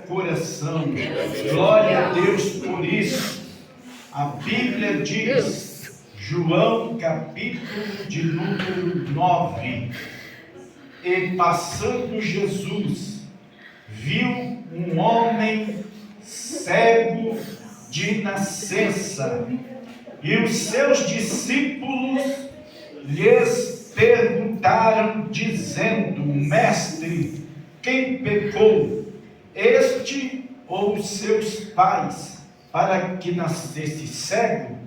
coração. Glória a Deus por isso. A Bíblia diz, João capítulo de número 9, e passando Jesus, viu um homem cego de nascença, e os seus discípulos lhes perguntaram, dizendo: Mestre, quem pecou, este ou os seus pais, para que nascesse cego?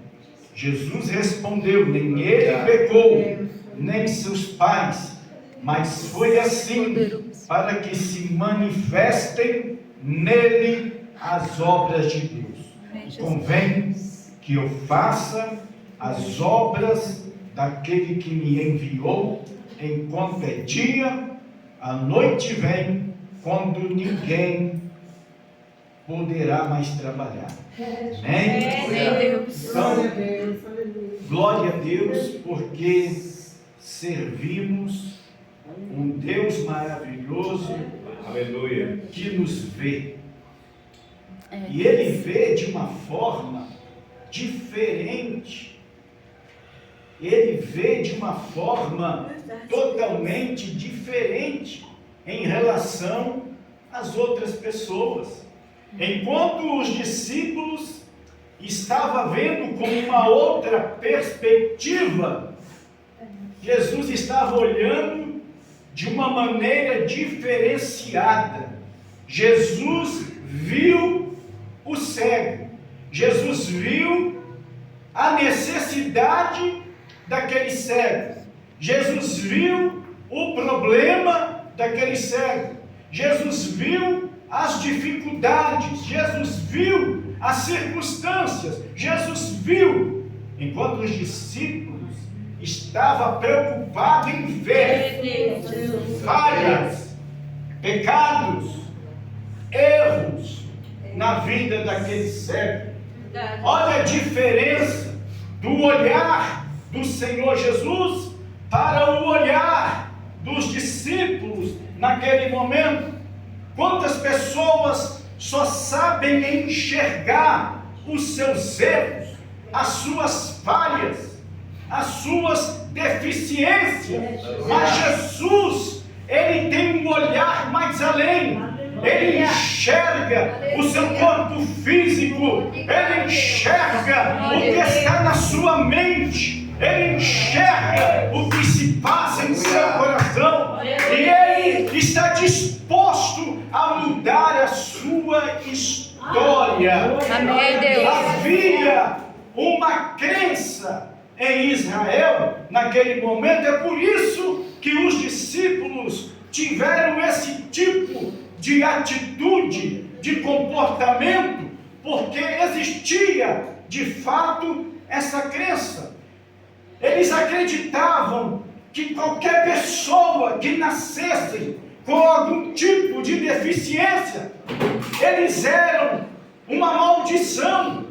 Jesus respondeu: nem ele pecou, nem seus pais, mas foi assim, para que se manifestem nele as obras de Deus. Convém que eu faça as obras daquele que me enviou, enquanto é dia. A noite vem, quando ninguém poderá mais trabalhar. Amém? Então, glória a Deus, porque servimos um Deus maravilhoso, aleluia, que nos vê. E Ele vê de uma forma diferente. Ele vê de uma forma totalmente diferente em relação às outras pessoas. Enquanto os discípulos estavam vendo com uma outra perspectiva, Jesus estava olhando de uma maneira diferenciada. Jesus viu o cego. Jesus viu a necessidade daquele cego. Jesus viu o problema daquele cego. Jesus viu as dificuldades. Jesus viu as circunstâncias. Jesus viu, enquanto os discípulos estavam preocupados em ver falhas, pecados, erros na vida daquele cego. Olha a diferença do olhar do Senhor Jesus para o olhar dos discípulos naquele momento. Quantas pessoas só sabem enxergar os seus erros, as suas falhas, as suas deficiências, mas Jesus, Ele tem um olhar mais além. Ele enxerga o seu corpo físico, Ele enxerga o que está na sua mente, Ele enxerga o que se passa em seu coração, e Ele está disposto a mudar a sua história. Amém, Deus. Havia uma crença em Israel naquele momento, é por isso que os discípulos tiveram esse tipo de atitude, de comportamento, porque existia de fato essa crença. Eles acreditavam que qualquer pessoa que nascesse com algum tipo de deficiência, eles eram uma maldição,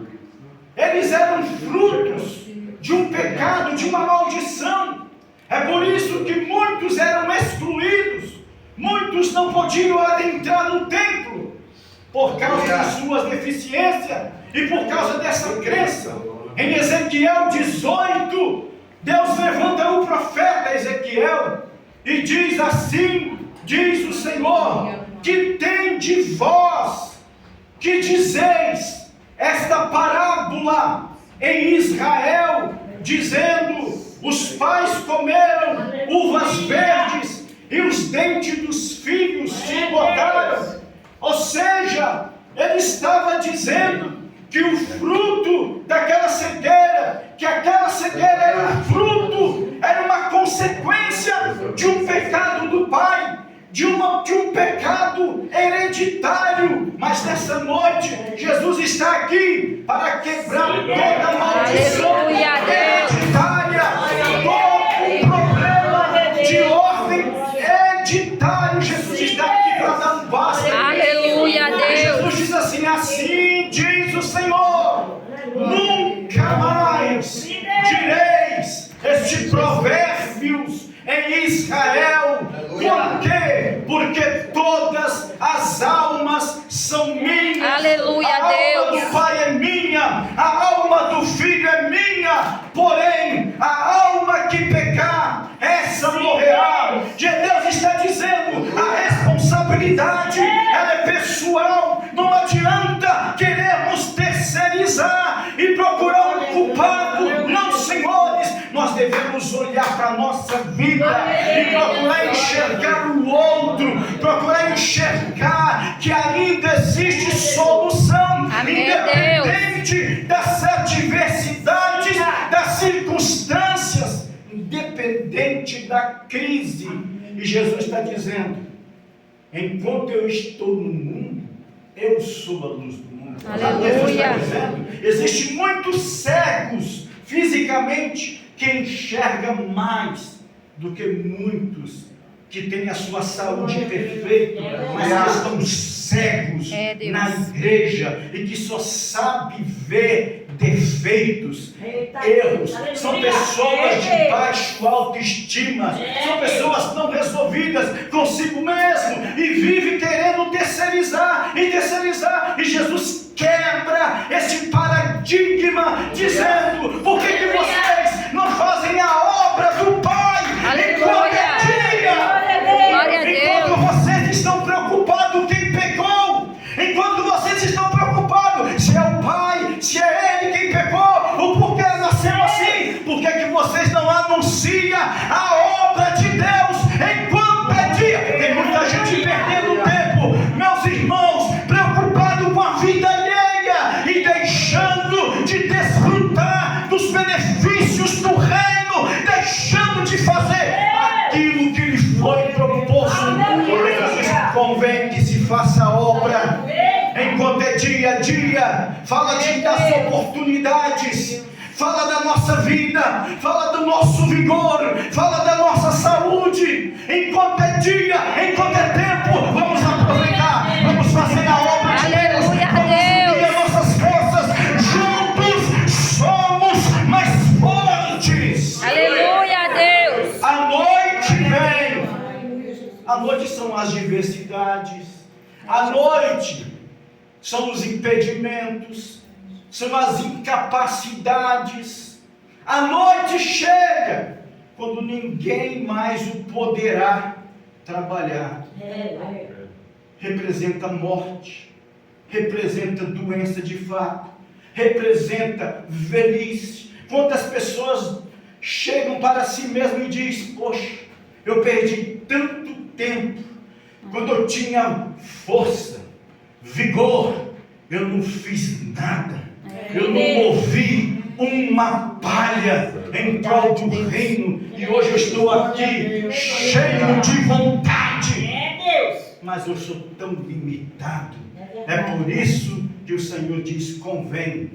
eles eram frutos de um pecado, de uma maldição. É por isso que muitos eram excluídos. Muitos não podiam adentrar no templo por causa das suas deficiências e por causa dessa crença. Em Ezequiel 18, Deus levanta o profeta Ezequiel e diz assim: diz o Senhor, que tem de vós que dizeis esta parábola em Israel, dizendo: os pais comeram uvas verdes e os dentes dos filhos se botaram. Ou seja, ele estava dizendo que o fruto daquela cegueira, que aquela cegueira era um fruto, era uma consequência de um pecado do pai, de um pecado hereditário. Mas nessa noite, Jesus está aqui para quebrar toda a maldição hereditária, todo problema de ordem hereditário. Jesus está aqui para dar um basta. Aleluia, Deus. Jesus diz assim: assim diz o Senhor, nunca mais direis este provérbios em Israel. Por quê? Porque todas as almas são porém a alma que pecar, essa morrerá. Deus está dizendo, a responsabilidade ela é pessoal. Não adianta querermos terceirizar e procurar um culpado. Não, senhores, nós devemos olhar para a nossa vida e procurar enxergar o outro, procurar enxergar que ainda existe solução. Amém, independente das adversidades, das circunstâncias, independente da crise. E Jesus está dizendo, enquanto eu estou no mundo, eu sou a luz do mundo. Aleluia. Existem muitos cegos fisicamente que enxergam mais do que muitos que têm a sua saúde perfeita, mas que estão cegos na igreja e que só sabem ver defeitos, erros. São pessoas de baixa autoestima, são pessoas não resolvidas consigo mesmo e vivem querendo terceirizar e terceirizar. E Jesus quebra esse paradigma, dizendo: por que vocês não fazem a obra do Pai enquanto é dia? Enquanto vocês estão preocupados quem pecou, enquanto vocês estão preocupados se é o pai, se é ele quem pecou, o porquê nasceu assim, por que vocês não anunciam a obra de Deus enquanto é dia? Tem muita gente perdendo tempo, meus irmãos, preocupado com a vida alheia e deixando de desfrutar dos benefícios do reino, deixando de fazer aquilo que lhe foi proposto. Convém que se faça a obra enquanto é dia a dia. Fala das oportunidades, fala da nossa vida, fala do nosso vigor, fala da nossa saúde. Enquanto é dia, enquanto é tempo, vamos aproveitar, vamos fazer a obra de Deus, vamos unir as nossas forças. Juntos somos mais fortes. Aleluia a Deus. A noite vem. A noite são as diversidades, a noite são os impedimentos, são as incapacidades. A noite chega quando ninguém mais o poderá trabalhar. Representa morte, representa doença de fato, representa velhice. Quantas pessoas chegam para si mesmo e dizem: poxa, eu perdi tanto tempo, quando eu tinha força, vigor, eu não fiz nada, eu não movi uma palha em prol do reino, e hoje eu estou aqui cheio de vontade, mas eu sou tão limitado. É por isso que o Senhor diz: convém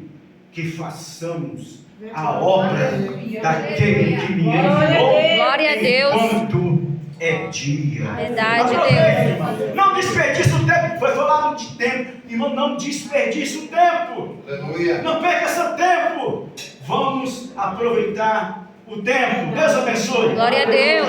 que façamos a obra daquele que me enviou. Glória a Deus. Enquanto é dia. Verdade, Deus. Não desperdice o tempo. Foi falado de tempo. Irmão, não desperdice o tempo. Aleluia. Não perca esse tempo. Vamos aproveitar o tempo. Deus abençoe. Glória a Deus.